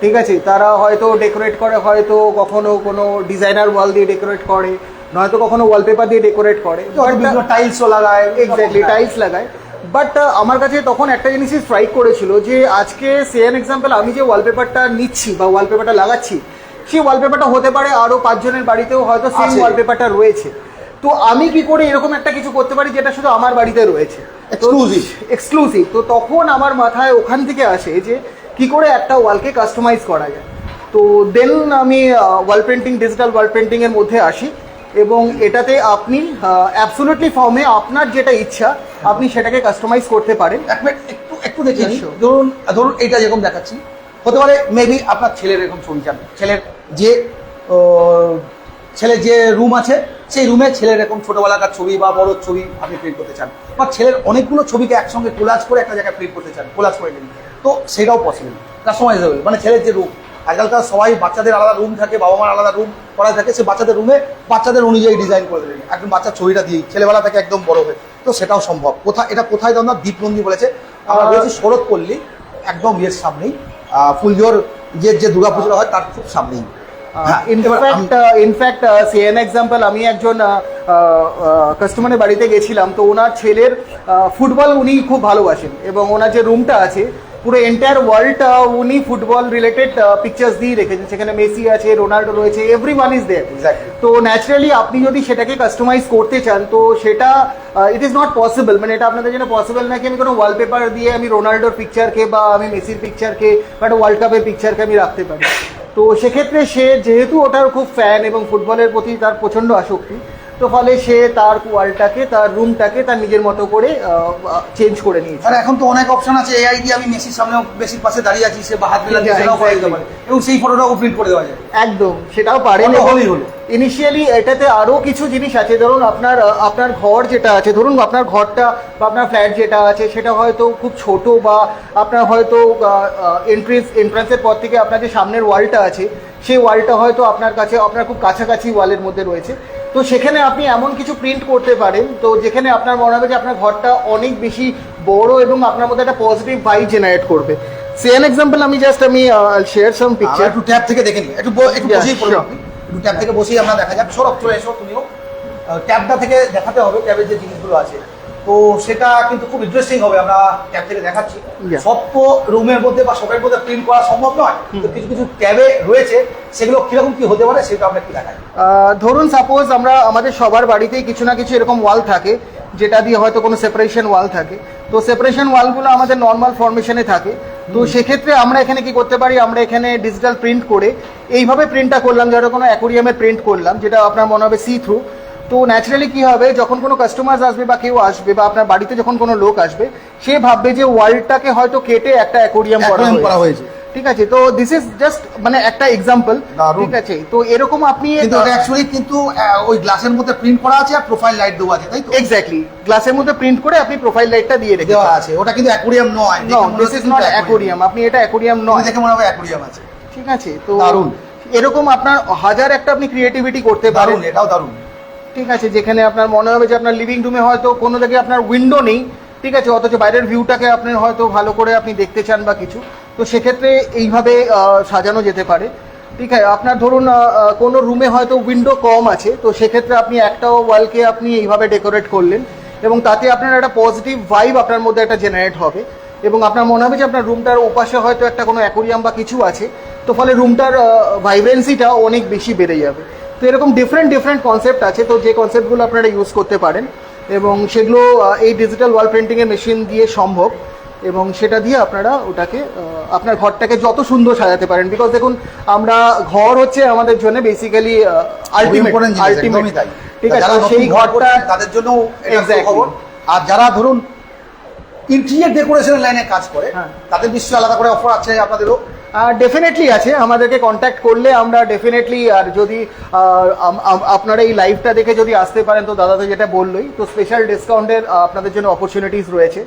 ঠিক আছে, তারা হয়তো ডেকোরেট করে, হয়তো কখনো কোনো ডিজাইনার ওয়াল দিয়ে ডেকোরেট করে, নয়তো কখনো ওয়ালপেপার দিয়ে ডেকোরেট করে, টাইলসও লাগায়, এক্স্যাক্টলি টাইলস লাগায়। বাট আমার কাছে তখন একটা জিনিসই স্ট্রাইক করেছিল যে আজকে সে অ্যান এক্সাম্পল, আমি যে ওয়ালপেপারটা নিচ্ছি বা ওয়ালপেপারটা লাগাচ্ছি, সেই ওয়ালপেপারটা হতে পারে আরও 5 জনের বাড়িতেও হয়তো সেম ওয়ালপেপারটা রয়েছে। তো আমি কি করে এরকম একটা কিছু করতে পারি যেটা শুধু আমার বাড়িতে রয়েছে, এক্সক্লুসিভ। তো তখন আমার মাথায় ওখান থেকে আসে যে কি করে একটা ওয়ালকে কাস্টমাইজ করা যায়। তো দেন আমি ওয়াল পেন্টিং, ডিজিটাল ওয়াল পেন্টিংয়ের মধ্যে আসি, এবং এটাতে আপনি অ্যাবসোলিউটলি ফর্মে আপনার যেটা ইচ্ছা আপনি সেটাকে কাস্টমাইজ করতে পারেন। একটু দেখে নিই। ধরুন এইটা যেরকম দেখাচ্ছি, হতে পারে মেবি আপনার ছেলের এরকম ছবি চান, ছেলের যে রুম আছে সেই রুমে ছেলের এরকম ছোটবেলাকার ছবি বা বড় ছবি আপনি প্রিন্ট করতে চান, বা ছেলের অনেকগুলো ছবিকে একসঙ্গে কোলাজ করে একটা জায়গায় প্রিন্ট করতে চান, কোলাজ করে নিন, তো সেটাও পসিবল। কাস্টমাইজেবল, মানে ছেলের যে রুম, আজকালকার সবাই বাচ্চাদের আলাদা রুম থাকে, বাবা মার আলাদা রুম করা থাকে, সে বাচ্চাদের রুমে বাচ্চাদের অনুযায়ী ডিজাইন করে দেবেন, একদম বাচ্চার ছবিটা দিয়েই ছেলেবেলা থেকে একদম বড় হয়ে, তো সেটাও সম্ভব। কোথায় দাম না, দীপনন্দী বলেছে, আমরা বলেছি শরৎপল্লী, একদম ইয়ের সামনেই, ফুলজোর যে দুর্গাপুজোটা হয় তার খুব সামনেই। ইনফ্যাক্ট সিএন এক্সাম্পল, আমি একজন কাস্টমারের বাড়িতে গেছিলাম, তো ওনার ছেলের ফুটবল উনি খুব ভালোবাসেন, এবং ওনার যে রুমটা আছে পুরো এন্টায়ার ওয়ার্ল্ডটা উনি ফুটবল রিলেটেড পিকচার্স দিয়ে রেখেছেন, সেখানে মেসি আছে, রোনাল্ডো রয়েছে, এভরিওয়ান ইজ দেয়ার। Exactly. তো ন্যাচারালি আপনি যদি সেটাকে কাস্টমাইজ করতে চান, তো সেটা ইট ইজ নট পসিবল, মানে এটা আপনাদের জন্য পসিবল না কি আমি কোনো ওয়ালপেপার দিয়ে আমি রোনাল্ডোর পিকচারকে বা আমি মেসির পিকচারকে বা একটা ওয়ার্ল্ড কাপের পিকচারকে আমি রাখতে পারি। তো সেক্ষেত্রে সে যেহেতু ওটার খুব ফ্যান এবং ফুটবলের প্রতি তার প্রচণ্ড আসক্তি, তো ফলে সে তার ওয়ালটাকে, তার রুমটাকে তার নিজের মতো করে চেঞ্জ করে নিয়েছে। আর এখন তো অনেক অপশন আছে, এআই দিয়ে আমি মেসির সামনে, মেসির পাশে দাঁড়িয়ে আছি, সে বা হাত মেলাতে Yeah, সেটাও করে দিতে exactly. পারে, এবং সেই ফটোটাও প্রিন্ট করে দেওয়া যায়। একদম, সেটাও পারেন। ওটা হলেই হলো। ইনিশিয়ালি এটাতে আরও কিছু জিনিস আছে, ধরুন আপনার ঘর যেটা আছে, ধরুন আপনার ঘরটা বা আপনার ফ্ল্যাট যেটা আছে সেটা হয়তো খুব ছোট, বা আপনার হয়তো এন্ট্রান্সের পর থেকে আপনার যে সামনের ওয়ালটা আছে সেই ওয়ালটা হয়তো আপনার কাছে, আপনার খুব কাছাকাছি ওয়ালের মধ্যে রয়েছে, তো সেখানে আপনি এমন কিছু প্রিন্ট করতে পারেন তো যেখানে আপনার মনে হবে যে আপনার ঘরটা অনেক বেশি বড় এবং আপনার মধ্যে একটা পজিটিভ ভাইব জেনারেট করবে। সে অ্যান এক্সাম্পল, আমি জাস্ট শেয়ার সাম আমরা পিকচার। একটু ট্যাব থেকে দেখে নিই, একটু Yeah, বসেই পড়ুন sure. আপনি, একটু ট্যাব থেকে বসেই আমরা দেখা যাক। সরব চলে এসো তুমিও, ট্যাবটা থেকে দেখাতে হবে, ট্যাবের যে জিনিসগুলো আছে, তো সেটা কিন্তু খুব ইন্টারেস্টিং হবে। আমরা ট্যাব থেকে দেখাচ্ছি, Yeah. সব তো রুমের মধ্যে বা শপের মধ্যে প্রিন্ট করা সম্ভব নয়, তো কিছু কিছু ট্যাবে রয়েছে, সেগুলো কিরকম কি হতে পারে সেটা আমরা একটু দেখাই। ধরুন সাপোজ আমাদের সবার বাড়িতেই কিছু না কিছু এরকম ওয়াল থাকে যেটা দিয়ে হয়তো কোনো সেপারেশন ওয়াল থাকে, তো সেপারেশন ওয়ালগুলো আমাদের নর্মাল ফরমেশনে থাকে, তো সেক্ষেত্রে আমরা এখানে কি করতে পারি, আমরা এখানে ডিজিটাল প্রিন্ট করে এইভাবে প্রিন্টটা করলাম, যেটা কোনো অ্যাকোরিয়ামের প্রিন্ট করলাম, যেটা আপনার মনে হবে সি থ্রু। তো ন্যাচারালি কি হবে, যখন কোনো কাস্টমার আসবে বা কেউ আসবে বা আপনার বাড়িতে যখন কোনো লোক আসবে, সে ভাববে যে ওয়ালটাকে হয়তো কেটে একটা অ্যাকোরিয়াম করা হয়েছে। ঠিক আছে, তো দিস ইজ জাস্ট মানে একটা এক্সাম্পল। দারুণ। ঠিক আছে, তো এরকম আপনি কিন্তু এটা অ্যাকচুয়ালি কিন্তু ওই গ্লাসের মধ্যে প্রিন্ট করা আছে আর প্রোফাইল লাইট দেওয়া আছে, তাই তো? এক্স্যাক্টলি গ্লাসের মধ্যে প্রিন্ট করে আপনি প্রোফাইল লাইটটা দিয়ে দেওয়া রেখেছেন। আছে, ওটা কিন্তু অ্যাকোরিয়াম নয়। No, this is not aquarium, আপনি এটা অ্যাকোরিয়াম নয়, দেখে মনে হবে অ্যাকোরিয়াম আছে। ঠিক আছে। তো দারুণ। এরকম আপনার হাজার একটা আপনি ক্রিয়েটিভিটি করতে পারেন। দারুণ, এটাও দারুণ। ঠিক আছে, যেখানে আপনার মনে হবে যে আপনার লিভিং রুমে হয়তো কোনো জায়গায় আপনার উইন্ডো নেই, ঠিক আছে, অথচ বাইরের ভিউটাকে আপনি হয়তো ভালো করে আপনি দেখতে চান বা কিছু, তো সেক্ষেত্রে এইভাবে সাজানো যেতে পারে। ঠিক আছে, আপনার ধরুন কোনো রুমে হয়তো উইন্ডো কম আছে, তো সেক্ষেত্রে আপনি একটা ওয়ালকে আপনি এইভাবে ডেকোরেট করলেন, এবং তাতে আপনার একটা পজিটিভ ভাইব আপনার মধ্যে একটা জেনারেট হবে, এবং আপনার মনে হবে যে আপনার রুমটার ওপাশে হয়তো একটা কোনো অ্যাকোরিয়াম বা কিছু আছে, তো ফলে রুমটার ভাইব্রেন্সিটা অনেক বেশি বেড়ে যাবে। তো এরকম ডিফারেন্ট কনসেপ্ট আছে, তো যে কনসেপ্টগুলো আপনারা ইউজ করতে পারেন, এবং সেগুলো এই ডিজিটাল ওয়াল প্রিন্টিংয়ের মেশিন দিয়ে সম্ভব, এবং সেটা দিয়ে আপনারা ওটাকে আপনার ঘরটাকে যত সুন্দর সাজাতে পারেন। বিকজ দেখুন, আমরা ঘর হচ্ছে আমাদের জন্য বেসিক্যালি আলটিমেট, তাই। ঠিক আছে, যারা তো সেই নতুন ঘর ঘরটা করছেন, তাদের জন্য এটা Exactly. খবর। আর যারা ধরুন ইন্টেরিয়র ডেকোরেশনের লাইনে কাজ করে, হ্যাঁ। তাদের নিশ্চয়ই আলাদা করে অফার আছে আপনাদেরও। ডেফিনেটলি আছে, আমাদেরকে কন্ট্যাক্ট করলে আমরা ডেফিনেটলি, আর যদি আপনারা এই লাইভটা দেখে যদি আসতে পারেন, তো দাদা তো যেটা বললোই, তো স্পেশাল ডিসকাউন্টের আপনাদের জন্য অপরচুনিটিস রয়েছে।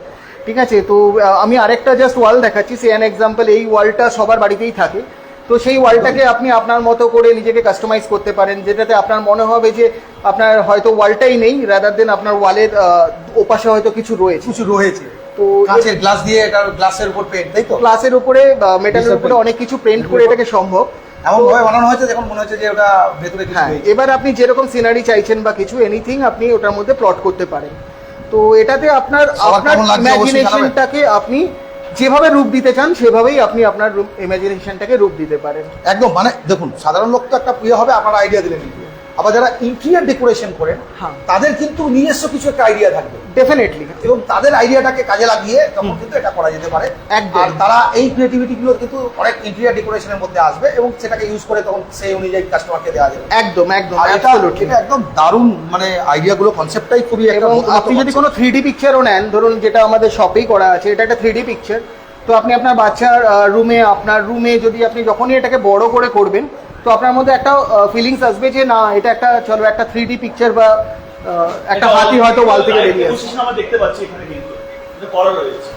ঠিক আছে, তো আমি আরেকটা জাস্ট ওয়াল দেখাচ্ছি, সে অ্যান এক্সাম্পল, এই ওয়ালটা সবার বাড়িতেই থাকে, তো সেই ওয়ালটাকে আপনি আপনার মতো করে নিজেকে কাস্টমাইজ করতে পারেন, যেটাতে আপনার মনে হবে যে আপনার হয়তো ওয়ালটাই নেই, রাদার দেন আপনার ওয়ালের ওপাশে হয়তো কিছু রয়েছে। কিছু রয়েছে, তো কাঁচের গ্লাস দিয়ে, এটা গ্লাসের উপর পেন্ট, তাই তো? গ্লাসের উপরে মেটালের উপরে অনেক কিছু প্রিন্ট করে এটাকে সম্ভব। এমন ভাবে বানানো হয়েছে যখন মনে হচ্ছে যে ওটা ভেতরে কিছু হ্যাঁ, রয়েছে। এবার আপনি যেরকম সিনারি চাইছেন বা কিছু এনিথিং আপনি ওটার মধ্যে প্লট করতে পারেন। তো এটাতে আপনার সবার কেমন লাগছে অবশ্যই ইমাজিনেশনটাকে আপনি যেভাবে রূপ দিতে চান সেভাবেই আপনি আপনার ইমাজিনেশনটাকে রূপ দিতে পারেন। একদম, মানে দেখুন, সাধারণ লোক তো একটা ইয়ে হবে, আপনারা আইডিয়া দিলেন, আবার যারা ইন্টেরিয়র ডেকোরেশন করেন, হ্যাঁ। তাদের কিন্তু নিজস্ব কিছু একটা আইডিয়া থাকবে, ডেফিনেটলি, এবং তাদের আইডিয়াটাকে কাজে লাগিয়ে তখন কিন্তু এটা করা যেতে পারে। একদম। আর তারা এই ক্রিয়েটিভিটি গুলো কিন্তু অনেক ইন্টেরিয়র ডেকোরেশনের মধ্যে আসবে, এবং সেটাকে ইউজ করে তখন সেই অনুযায়ী কাস্টমারকে দেওয়া যাবে। একদম একদম আর এটা absolutely। এটা একদম দারুণ, মানে আইডিয়া গুলো, কনসেপ্টটাই খুবই একটা এবং নতুনত্ব আপনি যদি concept। কোনো 3D পিকচারও নেন, ধরুন যেটা আমাদের শপেই করা আছে, এটা একটা 3D পিকচার, তো আপনি আপনার বাচ্চার আপনার রুমে যদি আপনি যখনই এটাকে বড় করে করবেন, তো আপনার মধ্যে একটা ফিলিংস আসবে যে না এটা একটা চলো একটা 3D পিকচার বা একটা হাতি হয়তো ওয়াল থেকে বেরিয়ে আসছে। আমরা দেখতে পাচ্ছি এখানে কিন্তু এটা করা রয়েছে।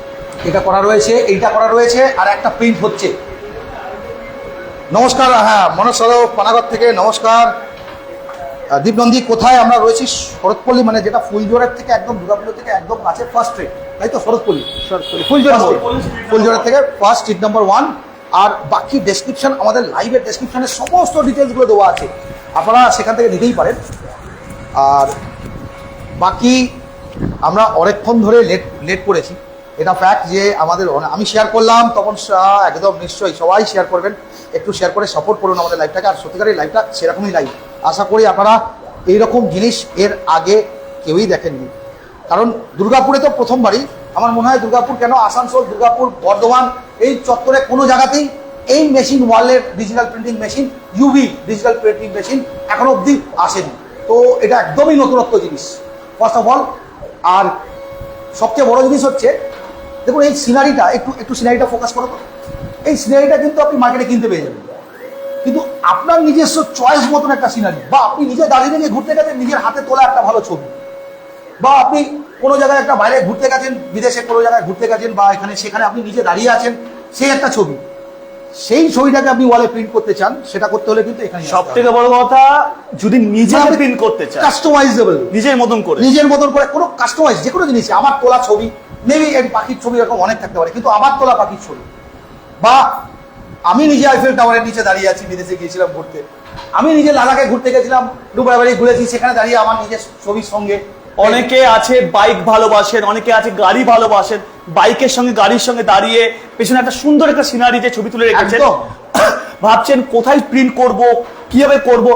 এটা করা রয়েছে, এইটা করা রয়েছে, আর একটা প্রিন্ট হচ্ছে। নমস্কার, হ্যাঁ মনোজ সরব পানাগড় থেকে নমস্কার। দীপনন্দী কোথায় আমরা রয়েছি? শরৎপল্লী, মানে যেটা ফুলজোড়ের থেকে একদম দুর্গাপুর থেকে একদম কাছে ফার্স্ট স্ট্রিট, তাই তো? শরৎপল্লী ফুলজোড়ের থেকে ফার্স্ট স্ট্রিট নাম্বার 1। আর বাকি ডেসক্রিপশন আমাদের লাইভের ডেসক্রিপশনে সমস্ত ডিটেলসগুলো দেওয়া আছে, আপনারা সেখান থেকে নিতেই পারেন। আর বাকি আমরা অনেকক্ষণ ধরে লেট করেছি, এটা ফ্যাক্ট যে আমাদের আমি শেয়ার করলাম, তখন একদম নিশ্চয়ই সবাই শেয়ার করবেন, একটু শেয়ার করে সাপোর্ট করুন আমাদের লাইভটাকে। আর সত্যিকারের লাইভটা সেরকমই লাইভ, আশা করি আপনারা এইরকম জিনিস এর আগে কেউই দেখেননি। কারণ দুর্গাপুরে তো প্রথমবারই, আমার মনে হয় দুর্গাপুর কেন, আসানসোল, দুর্গাপুর, বর্ধমান, এই চত্বরে কোনো জায়গাতেই এই মেশিন, ওয়ালের digital printing machine, UV digital printing machine এখনো অবধি আসেনি। তো এটা একদমই নতুনত্ব জিনিস ফার্স্ট অফ অল। আর সবচেয়ে বড় জিনিস হচ্ছে, দেখুন এই সিনারিটা, একটু সিনারিটা ফোকাস করো তো। এই সিনারিটা কিন্তু আপনি মার্কেটে কিনতে পেয়ে যাবেন, কিন্তু আপনার নিজস্ব চয়েস মতন একটা সিনারি, বা আপনি নিজে দাঁড়িয়ে নিয়ে ঘুরতে গেছেন, নিজের হাতে তোলা একটা ভালো ছবি, বা আপনি কোনো জায়গায় একটা বাইরে ঘুরতে গেছেন, বিদেশে কোনো জায়গায় ঘুরতে গেছেন, বা এখানে সেখানে আপনি নিজে দাঁড়িয়ে আছেন, সেই একটা ছবি, সেই ছবিটাকে আপনি ওয়ালে প্রিন্ট করতে চান, সেটা করতে হলে কিন্তু এখানে সব থেকে বড় কথা, যদি নিজে প্রিন্ট করতে চান, কাস্টমাইজেবল, নিজের মতন করে কোনো কাস্টমাইজ যে কোনো জিনিস, আমার তোলা ছবি, মেবি এই পাখির ছবি এরকম অনেক থাকতে পারে, কিন্তু আমার তোলা পাখির ছবি, বা আমি নিজে আইফেল টাওয়ারের নিচে দাঁড়িয়ে আছি, বিদেশে গিয়েছিলাম ঘুরতে, আমি নিজে লাদাখে ঘুরতে গেছিলাম, দুবাই ঘুরেছি, সেখানে দাঁড়িয়ে আমার নিজের ছবির সঙ্গে। অনেকে আছে বাইক ভালোবাসেন, অনেকে আছে গাড়ি ভালোবাসেন, বাইকের সঙ্গে গাড়ির সঙ্গে দাঁড়িয়ে পেছনে একটা সুন্দর একটা সিনারিতে ছবি তুলে রেখেছেন, ভাবছেন কোথায় প্রিন্ট করব, কিভাবে করব।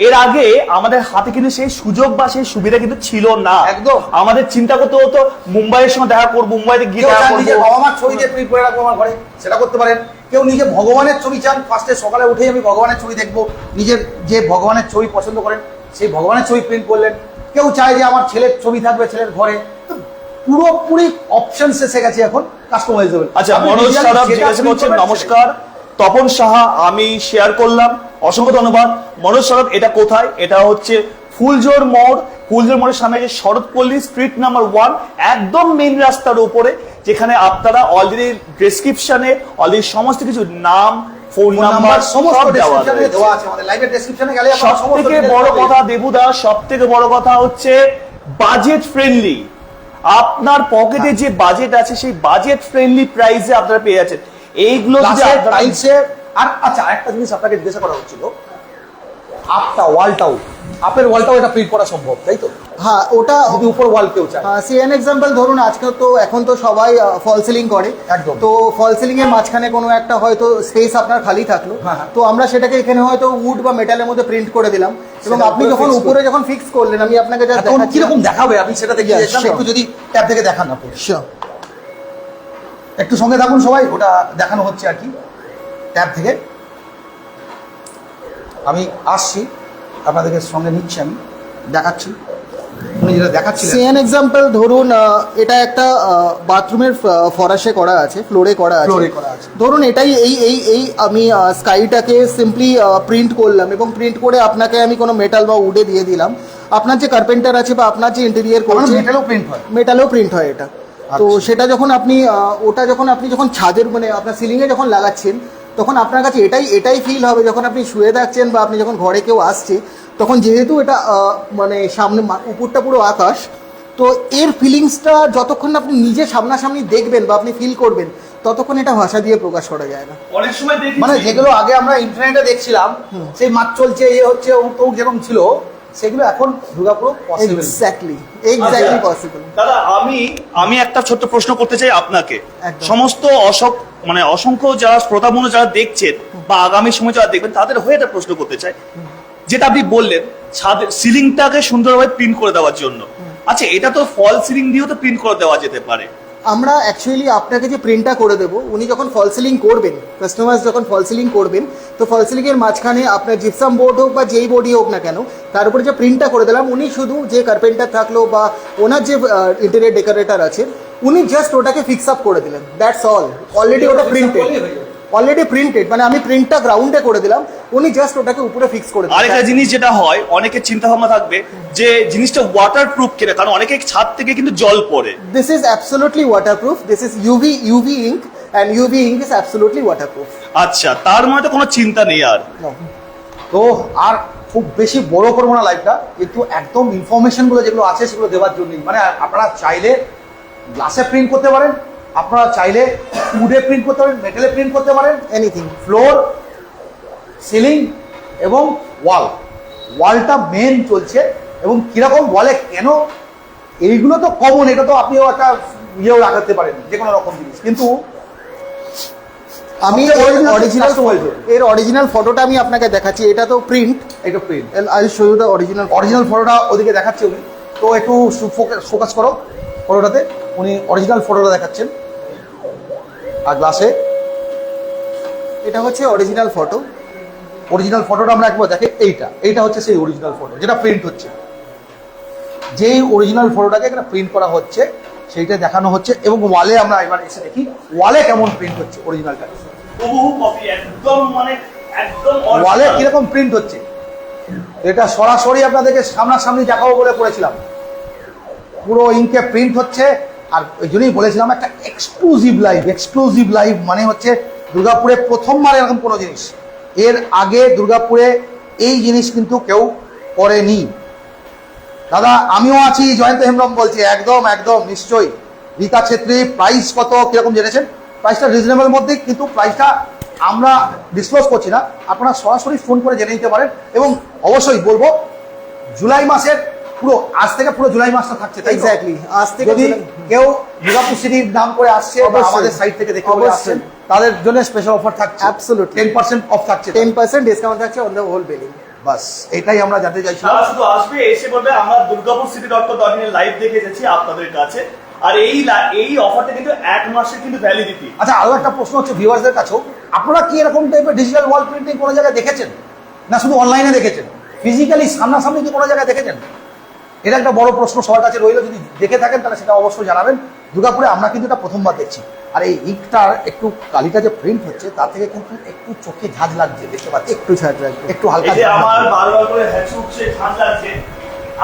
এর আগে আমাদের হাতে কিন্তু সেই সুযোগ বা সেই সুবিধা কিন্তু ছিল না। একদম আমাদের চিন্তা করতে হতো মুম্বাইয়ের সঙ্গে দেখা করবো, মুম্বাইতে গিয়ে দেখা করবো, নিজের বাবা মার ছবি দিয়ে প্রিন্ট করে রাখবো আমার ঘরে, সেটা করতে পারেন। কেউ নিজে ভগবানের ছবি চান, ফার্স্টে সকালে উঠেই আমি ভগবানের ছবি দেখবো, নিজের যে ভগবানের ছবি পছন্দ করেন সেই ভগবানের ছবি প্রিন্ট করলেন। কেউ চায় যে আমার ছেলের ছবি থাকবে ছেলের ঘরে, পুরোপুরি অপশন এসে গেছে এখন, কাস্টমাইজেবল। আচ্ছা, মনোজ সারাব জিজ্ঞাসা করছেন, নমস্কার তপন সাহা, আমি শেয়ার করলাম, অসংখ্য ধন্যবাদ। মনোজ সারাব, এটা কোথায়? এটা হচ্ছে ফুলজোর মোড়, ফুলজোর মোড়ের সামনে যে শরৎপল্লী স্ট্রিট নাম্বার 1, একদম মেইন রাস্তার উপরে, যেখানে আপনারা অলরেডি ডেসক্রিপশনে অলরেডি সমস্ত কিছু নাম, ফোন নাম্বার সমস্ত ডেসক্রিপশনে দেওয়া আছে, আমাদের লাইভের ডেসক্রিপশনে গেলে আপনারা সমস্ত। সবথেকে বড় কথা দেবুদা, সবথেকে বড় কথা হচ্ছে বাজেট ফ্রেন্ডলি। আপনার পকেটে যে বাজেট আছে সেই বাজেট ফ্রেন্ডলি প্রাইসে আপনারা পেয়ে যাচ্ছেন এইগুলো। আর আচ্ছা, একটা জিনিস আপনাকে জিজ্ঞাসা করা হচ্ছিল, আপের ওয়ালটাও এটা প্রিন্ট করা সম্ভব, তাই তো? হ্যাঁ, ওটা যদি উপর ওয়াল কেউ চায়। সে এন এক্সাম্পল ধরুন, আজকে তো এখন তো সবাই ফল সিলিং করে, একদম। তো ফল সিলিং এর মাঝখানে কোনো একটা হয়তো স্পেস আপনার খালি থাকলো, হ্যাঁ। তো আমরা সেটাকে এখানে হয়তো উড বা মেটালের মধ্যে প্রিন্ট করে দিলাম, এবং সেটা আপনি উপরে যখন fix উপরে যখন ফিক্স করলেন, আমি আপনাকে যা এখন কিরকম দেখাবে আমি সেটা দেখে Yeah, গেছিলাম, sure. একটু যদি ট্যাব থেকে দেখান না please। Sure. একটু সঙ্গে থাকুন সবাই, ওটা দেখানো হচ্ছে আর কি ট্যাব থেকে। আমি আসছি, আপনাদেরকে সঙ্গে নিচ্ছি, আমি দেখাচ্ছি, উনি যেটা দেখাচ্ছিলেন। সে এন এক্সাম্পল ধরুন, এটা একটা বাথরুমের ফরাসে করা আছে, ফ্লোরে করা আছে, ধরুন এটাই এই আমি স্কাইটাকে সিম্পলি প্রিন্ট করলাম, এবং প্রিন্ট করে আপনাকে আমি কোনো মেটাল বা উডে দিয়ে দিলাম। আপনার যে কার্পেন্টার আছে বা আপনার যে ইন্টেরিয়ার করছে, মেটালেও প্রিন্ট হয় এটা। তো সেটা যখন আপনি ওটা যখন আপনি যখন ছাদের মানে আপনার সিলিংয়ে যখন লাগাচ্ছেন, তখন আপনার কাছে এটাই ফিল হবে, যখন আপনি শুয়ে থাকছেন বা আপনি যখন ঘরে কেউ আসছে, তখন যেহেতু এটা মানে সামনে উপরটা পুরো আকাশ, তো এর ফিলিংসটা যতক্ষণ না আপনি নিজে সামনাসামনি দেখবেন বা আপনি ফিল করবেন, ততক্ষণ এটা ভাষা দিয়ে প্রকাশ করা যায় না। অনেক সময় দেখি মানে যেগুলো আগে আমরা ইন্টারনেটে দেখছিলাম, সেই মাছ চলছে, এ হচ্ছে, তো যেরকম ছিল, সেগুলো এখন দুর্গাপুর পসিবল। Exactly possible. দাদা, আমি একটা ছোট্ট প্রশ্ন করতে চাই আপনাকে। সমস্ত অসংখ্য যারা শ্রোতা বন্ধু যারা দেখছেন বা আগামী সময় যারা দেখবেন, তাদের হয়ে একটা প্রশ্ন করতে চাই, যেটা আপনি বললেন ছাদের সিলিংটাকে সুন্দরভাবে প্রিন্ট করে দেওয়ার জন্য। আচ্ছা, এটা তো ফল সিলিং দিয়েও তো প্রিন্ট করে দেওয়া যেতে পারে। আমরা অ্যাকচুয়ালি আপনাকে যে প্রিন্টটা করে দেবো, উনি যখন ফল সিলিং করবেন, কাস্টমার যখন ফল সিলিং করবেন, তো ফল সিলিং এর মাঝখানে আপনার জিপসাম বোর্ড হোক বা যেই বোর্ডই হোক না কেন, তার উপরে যে প্রিন্টটা করে দিলাম, উনি শুধু যে কার্পেন্টার থাকলো বা ওনার যে ইন্টেরিয়র ডেকোরেটর আছে, উনি জাস্ট ওটাকে ফিক্স আপ করে দিলেন, দ্যাটস অল। অলরেডি ওটা প্রিন্টেড, অলরেডি প্রিন্টেড, মানে আমি প্রিন্টটা গ্রাউন্ডে করে দিলাম, উনি জাস্ট ওটাকে উপরে ফিক্স করে দিলেন। আরেকটা জিনিস যেটা হয়, অনেকের চিন্তা ভাবনা থাকবে যে জিনিসটা ওয়াটার প্রুফ কিনা, কারণ অনেকে ছাদ থেকে কিন্তু জল পড়ে। This is absolutely waterproof. This is UV ink, and UV ink is absolutely waterproof. আচ্ছা, তার মানে তো কোনো চিন্তা নেই আর। No. তো আর খুব বেশি বড় করবো না লাইভটা, কিন্তু একদম ইনফরমেশন গুলো যেগুলো আছে সেগুলো দেওয়ার জন্যই। মানে আপনারা চাইলে গ্লাসে প্রিন্ট করতে পারেন, আপনারা চাইলে উডে প্রিন্ট করতে পারেন, মেটালে প্রিন্ট করতে পারেন, Anything. ফ্লোর, সিলিং এবং ওয়ালটা মেন চলছে। এবং কিরকম ওয়ালে কেন, এইগুলো তো কমন, এটা তো আপনিও একটা ইয়েও রাখাতে পারেন, যে কোনো রকম জিনিস। কিন্তু আমি original এর অরিজিনাল ফটোটা আমি আপনাকে দেখাচ্ছি। এটা তো প্রিন্ট, এটা print. I show you the original ফটোটা ওদিকে দেখাচ্ছে উনি, তো একটু ফোকাস করো ফটোটাতে। উনি অরিজিনাল ফটোটা দেখাচ্ছেন আর গ্লাসে। এটা হচ্ছে অরিজিনাল ফটো। অরিজিনাল ফটোটা আমরা একবার দেখে, এইটা হচ্ছে সেই অরিজিনাল ফটো যেটা প্রিন্ট হচ্ছে। যেই অরিজিনাল ফটোটাকে এখানে প্রিন্ট করা হচ্ছে সেইটা দেখানো হচ্ছে। এবং ওয়ালে আমরা এবার এসে দেখি ওয়ালে কেমন প্রিন্ট হচ্ছে অরিজিনালটা, হুবহু কপি, একদম মানে একদম ওয়ালে কিরকম প্রিন্ট হচ্ছে। এটা সরাসরি আপনাদেরকে সামনাসামনি দেখাবো বলে করেছিলাম। পুরো ইঙ্কে প্রিন্ট হচ্ছে। আর ওই জন্যই বলেছিলাম একটা এক্সক্লুসিভ লাইভ মানে হচ্ছে দুর্গাপুরে প্রথমবার এরকম কোনো জিনিস। এর আগে দুর্গাপুরে এই জিনিস কিন্তু কেউ করেনি। দাদা আমিও আছি, জয়ন্ত হেমব্রম বলছি। একদম একদম নিশ্চয়ই। রীতা ছেত্রী, প্রাইস কত কিরকম জেনেছেন? প্রাইসটা রিজনেবল মধ্যে, কিন্তু প্রাইসটা আমরা ডিসক্লোজ করছি না, আপনারা সরাসরি ফোন করে জেনে নিতে পারেন। এবং অবশ্যই বলবো জুলাই মাসের পুরো আজ থেকে পুরো জুলাই মাসটা থাকছে। এক্স্যাক্টলি, আজ থেকে যদি কেউ দুর্গাপুর সিটির নাম করে আসছে বা আমাদের সাইট থেকে দেখে বলে আসছেন, তাদের জন্য স্পেশাল অফার থাকছে। Absolutely. 10% অফ থাকছে, 10% ডিসকাউন্ট থাকছে অন দ্য হোল বিলিং। বাস এটাই আমরা জানতে চাইছিলাম। তারা শুধু আসবে, এসে বলবে আমরা দুর্গাপুর সিটি .in লাইভ দেখে এসেছি আপনাদের কাছে। আর এই অফারটা কিন্তু 1 মাসের কিন্তু ভ্যালিডিটি। আচ্ছা, আরো একটা প্রশ্ন হচ্ছে ভিউয়ারদের কাছেও, আপনারা কি এরকম টাইপের ডিজিটাল ওয়াল প্রিন্টিং কোনো জায়গায় দেখেছেন, না শুধু অনলাইনে দেখেছেন? ফিজিক্যালি সামনাসামনি কি কোনো জায়গায় দেখেছেন? এটা একটা বড় প্রশ্ন সবার কাছে রইল। যদি দেখে থাকেন তাহলে সেটা অবশ্যই জানাবেন। দুর্গাপুরে আমরা কিন্তু এটা প্রথমবার দেখছি। আর এই ইঙ্কটার একটু কালিটা যে প্রিন্ট হচ্ছে তার থেকে কিন্তু একটু চোখে ঝাঁজ লাগছে, দেখতে পাচ্ছি একটু ছাড় রাখবে, একটু হালকা এই যে ঝাঁজ আমার লাগছে। বারবার করে হ্যাচু উঠছে, ঠান্ডা লাগছে।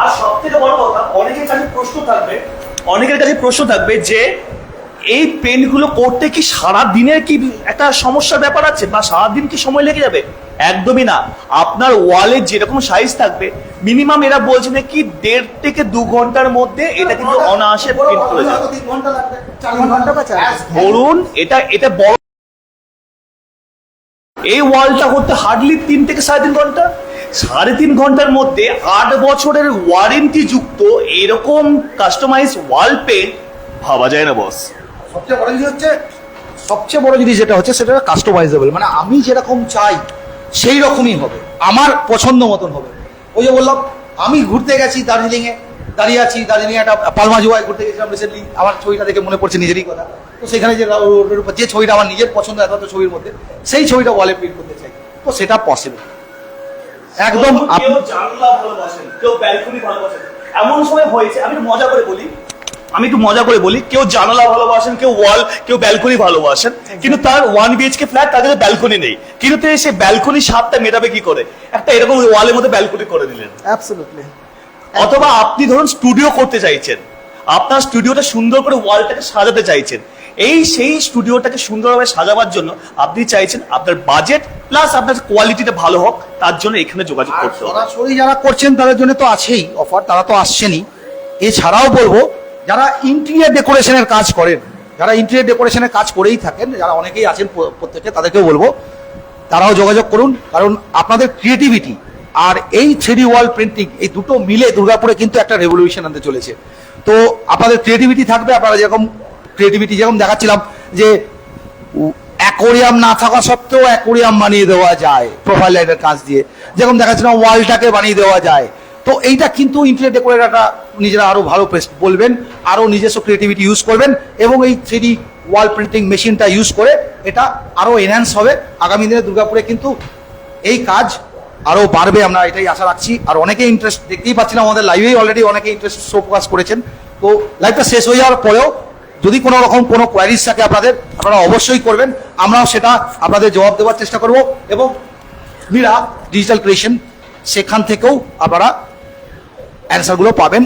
আর সবথেকে বড় কথা, অনেকের কাছে প্রশ্ন থাকবে যে এই পেনগুলো করতে কি সারা দিনের কি একটা সমস্যার ব্যাপার আছে, বা সারা দিন কি সময় লেগে যাবে? একদমই না। আপনার ওয়ালে যেরকম সাইজ থাকবে, মিনিমাম এরা বলছে যে কি 1.5 থেকে 2 ঘন্টার মধ্যে এটা কিন্তু অনায়াসে প্রিন্ট করে যাবে। 3 ঘন্টা লাগবে, 4 ঘন্টা বা 4 ঘন্টা। ধরুন এটা বড়, এই ওয়ালটা করতে হার্ডলি 3 থেকে 3.5 ঘন্টা। 3.5 ঘন্টার মধ্যে 8 বছরের ওয়ারেন্টি যুক্ত এরকম কাস্টমাইজ ওয়াল পেন্ট ভাবা যায় না বস। সবচেয়ে বড় জিনিস যেটা হচ্ছে সেটা কাস্টমাইজেবল, মানে আমি যেরকম চাই সেই রকমই হবে, আমার পছন্দ মতন হবে। ওই যে বললাম, আমি ঘুরতে গেছি দার্জিলিংয়ে, দাঁড়িয়ে আছি দার্জিলিংয়ে একটা পালমাজুয়ায় ঘুরতে গেছিলাম রিসেন্টলি। আমার ছবিটা দেখে মনে পড়ছে নিজেরই কথা। তো সেখানে যে রোডের উপর যে ছবিটা আমার নিজের পছন্দ এত ছবির মধ্যে, সেই ছবিটা ওয়ালে প্রিন্ট করতে চাই, তো সেটা পসিবল একদম। কেউ জানলা ভালোবাসেন, কেউ ব্যালকনি ভালোবাসেন। এমন সময় হয়েছে, আমি একটু মজা করে বলি, কেউ জানালা ভালোবাসেন, কেউ ওয়াল, কেউ ব্যালকনি ভালোবাসেন, কিন্তু তার 1 BHK ফ্ল্যাট, তার কাছে ব্যালকনি নেই। কিন্তু সে ব্যালকনি স্বাদটা মেটাবে কি করে? একটা এরকম ওয়ালের মধ্যে ব্যালকনি করে দিলেন। অ্যাবসলিউটলি। অথবা আপনি ধরুন স্টুডিও করতে চাইছেন, আপনার স্টুডিওটা সুন্দর করে ওয়ালটাকে সাজাতে চাইছেন। সেই স্টুডিওটাকে সুন্দরভাবে সাজাবার জন্য আপনি চাইছেন আপনার বাজেট প্লাস আপনার কোয়ালিটিটা ভালো হোক, তার জন্য এখানে যোগাযোগ করতে হবে। সরাসরি যারা করছেন তাদের জন্য তো আছেই অফার, তারা তো আসছেনই। এছাড়াও বলবো যারা ইন্টেরিয়ার ডেকোরেশনের কাজ করেন, যারা ইন্টেরিয়ার ডেকোরেশনের কাজ করেই থাকেন, যারা অনেকেই আছেন প্রত্যেকে, তাদেরকেও বলবো তারাও যোগাযোগ করুন। কারণ আপনাদের ক্রিয়েটিভিটি আর এই 3D ওয়াল প্রিন্টিং, এই দুটো মিলে দুর্গাপুরে কিন্তু একটা রেভলিউশন আনতে চলেছে। তো আপনাদের ক্রিয়েটিভিটি থাকবে, আপনারা যেরকম দেখাচ্ছিলাম যে অ্যাকোরিয়াম না থাকা সত্ত্বেও অ্যাকোরিয়াম বানিয়ে দেওয়া যায় প্রোফাইল লাইটের কাজ দিয়ে, যেরকম দেখাচ্ছিলাম ওয়ালটাকে বানিয়ে দেওয়া যায়। তো এইটা কিন্তু ইন্টেরিয়র ডেকোরেটররা নিজেরা আরো ভালো বলবেন, আরো নিজস্ব ক্রিয়েটিভিটি ইউজ করবেন, এবং এই 3D ওয়াল প্রিন্টিং মেশিনটা ইউজ করে এটা আরো এনহ্যান্স হবে। আগামী দিনে দুর্গাপুরে কিন্তু এই কাজ আরো বাড়বে, আমরা এটাই আশা রাখছি। আর অনেকে ইন্টারেস্ট দেখতেই পাচ্ছিলাম, আমাদের লাইভেই অলরেডি অনেকে ইন্টারেস্ট শো প্রকাশ করেছেন। তো লাইভটা শেষ হয়ে যাওয়ার পরেও যদি কোনো রকম কোনো কোয়ারিজ থাকে আপনাদের, আপনারা অবশ্যই করবেন। আমরাও সেটা আপনাদের জবাব দেওয়ার চেষ্টা করব এবং মীরা ডিজিটাল ক্রিয়েশন সেখান থেকেও আপনারা অ্যান্সারগুলো পাবেন।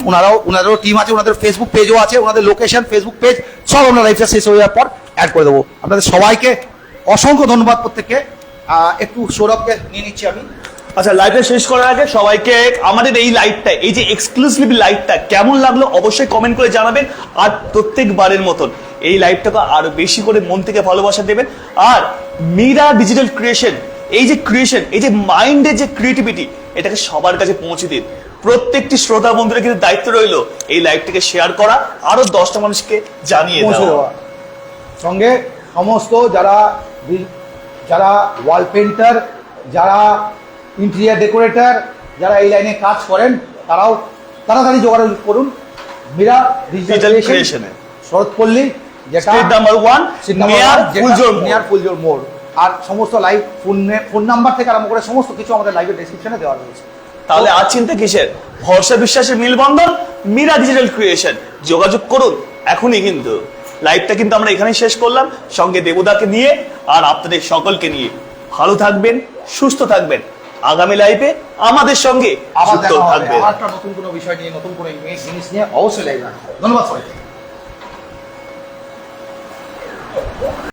ওনাদেরও টিম আছে, ওনাদের ফেসবুক পেজও আছে, ওনাদের লোকেশন ফেসবুক পেজ সব আমরা লাইভটা শেষ হয়ে যাওয়ার পর অ্যাড করে দেবো। আপনাদের সবাইকে অসংখ্য ধন্যবাদ প্রত্যেককে। একটু সৌরভকে নিয়ে নিচ্ছি আমি। আচ্ছা, লাইভটা শেষ করার আগে সবাইকে আমাদের এই লাইভটা, এই যে এক্সক্লুসিভ লাইভটা কেমন লাগলো অবশ্যই কমেন্ট করে জানাবেন। আর প্রত্যেকবারের মতন এই লাইভটাকে আরো বেশি করে মন থেকে ভালোবাসা দেবেন। আর মীরা ডিজিটাল ক্রিয়েশন, এই যে ক্রিয়েশন, এই যে মাইন্ডের যে ক্রিয়েটিভিটি, এটাকে সবার কাছে পৌঁছে দিন। প্রত্যেকটি শ্রোতা বন্ধুরা কিন্তু দায়িত্ব রইলো এই লাইভটাকে শেয়ার করা, আরো 10টা মানুষকে জানিয়ে পৌঁছে দেওয়া। দেওয়া সঙ্গে সমস্ত যারা ওয়াল পেন্টার, যারা ইন্টেরিয়ার ডেকোরেটর, যারা এই লাইনে কাজ করেন তারাও তাড়াতাড়ি যোগাযোগ করুন মীরা ডিজিটাল ক্রিয়েশনে, শরৎপল্লী, যেটা স্ট্রিট নাম্বার 1, নিয়ার ফুলজোর মোড়। আর সমস্ত লাইভ ফোন নাম্বার থেকে আরম্ভ করে সমস্ত কিছু আমাদের লাইভের ডেসক্রিপশনে দেওয়া রয়েছে। তাহলে আজ চিন্তা কিসের? ভরসা বিশ্বাসের মিলবন্ধন মীরা ডিজিটাল ক্রিয়েশন, যোগাযোগ করুন এখনই। কিন্তু লাইভটা কিন্তু আমরা এখানেই শেষ করলাম, সঙ্গে দেবদাকে নিয়ে আর আপনাদের সকলকে নিয়ে। ভালো থাকবেন, সুস্থ থাকবেন। আগামী লাইভে আমাদের সঙ্গে আবার যুক্ত দেখা হবে থাকবেন। আবার একটা নতুন কোনো বিষয় নিয়ে, নতুন কোনো জিনিস নিয়ে অবশ্যই লাইভ আসবে। ধন্যবাদ সবাইকে।